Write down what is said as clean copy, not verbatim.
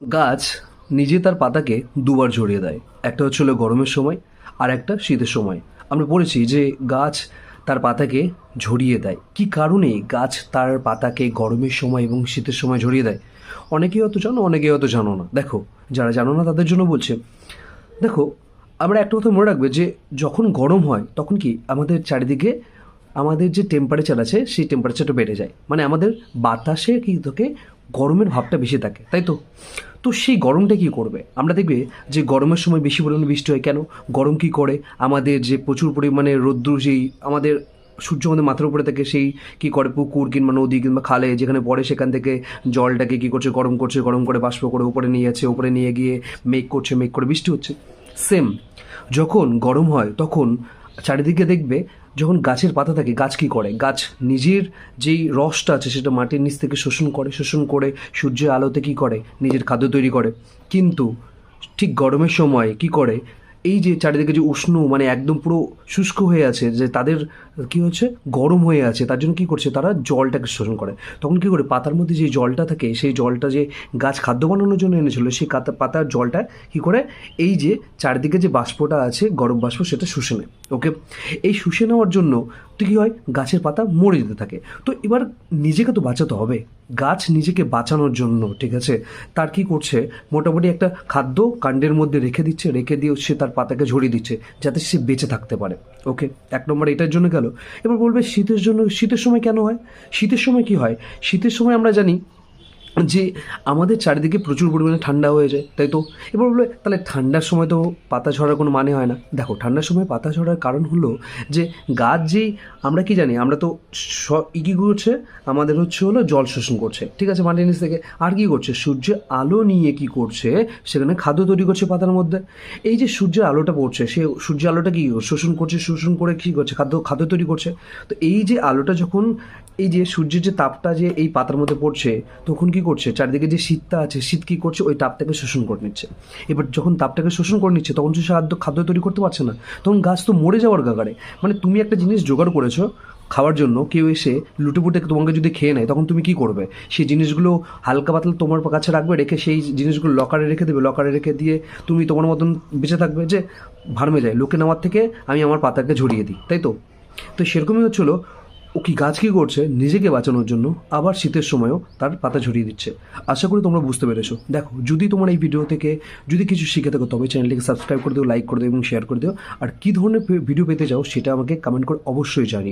গাছ নিজে তার পাতাকে দুবার ঝরিয়ে দেয়। একটা হচ্ছে হলো গরমের সময়, আর একটা শীতের সময়। আমরা পড়েছি যে গাছ তার পাতাকে ঝরিয়ে দেয়। কী কারণে গাছ তার পাতাকে গরমের সময় এবং শীতের সময় ঝরিয়ে দেয়? অনেকেই হয়তো জানো, অনেকেই হয়তো জানো না। দেখো, যারা জানো না তাদের জন্য বলছে। দেখো, আমরা একটা কথা মনে রাখবে যে যখন গরম হয় তখন কি আমাদের চারিদিকে আমাদের যে টেম্পারেচার আছে সেই টেম্পারেচারটা বেড়ে যায়, মানে আমাদের বাতাসে কি থাকে, গরমের ভাবটা বেশি থাকে, তাই তো? তো সেই গরমটা কি করবে, আমরা দেখবে যে গরমের সময় বেশি পরিমাণে বৃষ্টি হয় কেন? গরম কি করে, আমাদের যে প্রচুর পরিমাণে রৌদ্র, যেই আমাদের সূর্য আমাদের মাথার উপরে থাকে, সেই কি করে পুকুর কিংবা নদী কিংবা খালে যেখানে পড়ে সেখান থেকে জলটাকে কি করছে, গরম করছে, গরম করে বাষ্প করে উপরে নিয়ে যাচ্ছে, উপরে নিয়ে গিয়ে মেঘ করছে, মেঘ করে বৃষ্টি হচ্ছে। সেম, যখন গরম হয় তখন চারিদিকে দেখবে যখন গাছের পাতা থাকে, গাছ কী করে, গাছ নিজের যেই রসটা আছে সেটা মাটির নিচ থেকে শোষণ করে, শোষণ করে সূর্যের আলোতে কী করে, নিজের খাদ্য তৈরি করে। কিন্তু ঠিক গরমের সময় কী করে, এই যে চারিদিকে যে উষ্ণ, মানে একদম পুরো শুষ্ক হয়ে আছে, যে তাদের কী হচ্ছে, গরম হয়ে আছে, তার জন্য কী করছে, তারা জলটাকে শোষণ করে। তখন কী করে, পাতার মধ্যে যে জলটা থাকে, সেই জলটা যে গাছ খাদ্য বানানোর জন্য এনেছিল, সেই পাতার জলটা কী করে, এই যে চারিদিকে যে বাষ্পটা আছে, গরম বাষ্প, সেটা শুষে নেয়। ওকে, এই শুষে নেওয়ার জন্য তো কী হয়, গাছের পাতা মরে যেতে থাকে। তো এবার নিজেকে তো বাঁচাতে হবে। গাছ নিজেকে বাঁচানোর জন্য, ঠিক আছে, তার কি করছে, মোটামুটি একটা খাদ্য কাণ্ডের মধ্যে রেখে দিচ্ছে, রেখে দিয়ে সে তার পাতাকে ঝরিয়ে দিচ্ছে যাতে সে বেঁচে থাকতে পারে। ওকে, এক নম্বর এটার জন্য গেল। এবার বলবে শীতের জন্য, শীতের সময় কেন হয়? শীতের সময় কি হয়? শীতের সময় আমরা জানি যে আমাদের চারিদিকে প্রচুর পরিমাণে ঠান্ডা হয়ে যায়, তাই তো? এবার বলবে তাহলে ঠান্ডার সময় তো পাতা ঝরার কোনো মানে হয় না। দেখো, ঠান্ডার সময় পাতা ঝরার কারণ হলো যে গাছ যেই, আমরা কি জানি, আমরা তো কী করছে, আমাদের হচ্ছে হলো জল শোষণ করছে, ঠিক আছে, মাটির নিচ থেকে। আর কী করছে, সূর্যের আলো নিয়ে কী করছে, সেখানে খাদ্য তৈরি করছে পাতার মধ্যে। এই যে সূর্যের আলোটা পড়ছে, সে সূর্যের আলোটা কী শোষণ করছে, শোষণ করে কী করছে, খাদ্য খাদ্য তৈরি করছে। তো এই যে আলোটা যখন, এই যে সূর্যের যে তাপটা যে এই পাতার মধ্যে পড়ছে, তখন কি করছে, চারিদিকে যে শীতটা আছে, শীত কী করছে, ওই তাপটাকে শোষণ করে নিচ্ছে। এবার যখন তাপটাকে শোষণ করে নিচ্ছে, তখন সে খাদ্য তৈরি করতে পারছে না, তখন গাছ তো মরে যাওয়ার কাগারে। মানে তুমি একটা জিনিস জোগাড় করেছো খাওয়ার জন্য, কেউ এসে লুটেপুটে তোমাকে যদি খেয়ে নেয়, তখন তুমি কী করবে? সেই জিনিসগুলো হালকা পাতলা তোমার কাছে রাখবে, রেখে সেই জিনিসগুলো লকারে রেখে দেবে, লকারে রেখে দিয়ে তুমি তোমার মতন বেঁচে থাকবে, যে ভার্মে যায়, লোকে নেওয়ার থেকে আমি আমার পাতাকে ঝরিয়ে দিই, তাই তো? তো সেরকমই হচ্ছিলো, ও কি গাছ কী করছে, নিজেকে বাঁচানোর জন্য আবার শীতের সময়ও তার পাতা ঝরিয়ে দিচ্ছে। আশা করি তোমরা বুঝতে পেরেছো। দেখো, যদি তোমার এই ভিডিও থেকে যদি কিছু শিখে থাকো, তবে চ্যানেলটিকে সাবস্ক্রাইব করে দিও, লাইক করে দিও এবং শেয়ার করে দিও। আর কী ধরনের ভিডিও পেতে চাও সেটা আমাকে কমেন্ট করে অবশ্যই জানিও।